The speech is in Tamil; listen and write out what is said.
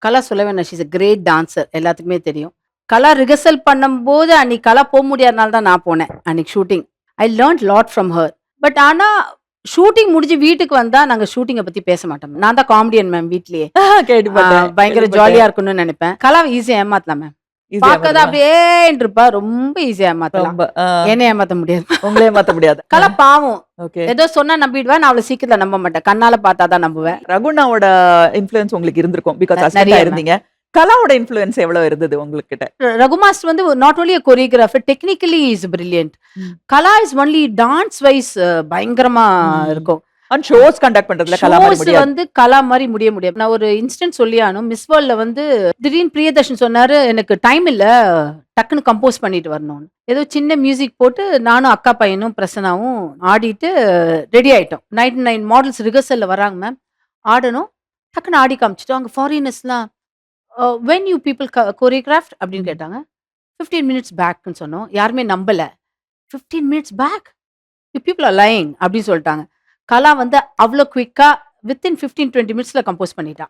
கலா சொல்ல வேணாம். She is a great dancer. எல்லாத்துக்குமே தெரியும். கலா ரிஹர்சல் பண்ணும்போது அன்னைக்கு கலா முடியாதனால தான் நான் போனேன். அன்னைக்கு shooting. I learnt lot from her. But ஆனா ஷூட்டிங் முடிஞ்சு வீட்டுக்கு வந்தா நாங்க ஷூட்டிங்க பத்தி பேச மாட்டோம். நான் தான் காமெடியன் மேம் வீட்லயே. கேள்விப்பட்டேன், பயங்கர கேள்விப்பட்டேன். ஜாலியா இருக்கணும்னு நெனைப்பேன். கலாவ ஈஸியா ஏமாத்தலாம் மேம். ஈஸியா பார்க்க தான் மாத்தலாம். அப்படியே இருப்பா. ரொம்ப ஈஸியா ஏமாத்தலாம். ரொம்ப. என்ன ஏமாத்த முடியாது. உங்களே மாத்த முடியாது. கலா பாவம். ஓகே. ஏதோ சொன்னா நம்பிடுவா. நான் அவள சீக்கிரத்துல நம்ப மாட்டேன். கண்ணால பார்த்தா தான் நம்புவேன். ரகுண்ணாவோட இன்ஃப்ளூயன்ஸ் உங்களுக்கு இருந்திருக்கும். பிகாஸ் நெறைய அசிஸ்டன்ட்டா மேம். இருந்தீங்க. கலாவோட இன்ஃப்ளூயன்ஸ் எவ்வளவு இருந்தது உங்ககிட்ட? ரகு மாஸ்டர் வந்து not only a choreographer, technically is brilliant. ம். கலா இஸ் ஒன்லி டான்ஸ் வைஸ் பயங்கரமா இருக்கும். அண்ட் ஷோஸ் கண்டக்ட் பண்றதுல கலா மாரி ஷோஸ் முடியாது. வந்து கலா மாரி முடியாது. நான் ஒரு இன்ஸ்டன்ட் சொல்லி ஆகணும். மிஸ் வேர்ல்ட்ல வந்து திடீர்னு பிரியதர்ஷன் சொன்னாரு, "எனக்கு டைம் இல்ல. டக்குனு கம்போஸ் பண்ணிட்டு வரணும்னு." ஏதோ சின்ன மியூசிக் போட்டு நானும் அக்கா பையனும் பிரசன்னாவும் ஆடிட்டு ரெடி ஆயிட்டோம். 99 மாடல்ஸ் ரிஹர்சல்ல வராங்க மேம். ஆடணும். டக்குனு ஆடி காமிச்சுட்டோம். அங்க ஃபாரினர்ஸ்லாம் "வென் யூ பீப்பிள் கோரியோகிராஃப்ட்?" அப்படின்னு ம். கேட்டாங்க. 15 மினிட்ஸ் பேக்ன்னு சொன்னோம். யாருமே நம்பல. 15 minutes back? You people are lying அப்படின்னு சொல்லிட்டாங்க. கலா வந்து அவ்ளோ குயிக்கா வித்தின் 15, 20 மினிட்ஸ்ல கம்போஸ் பண்ணிட்டா.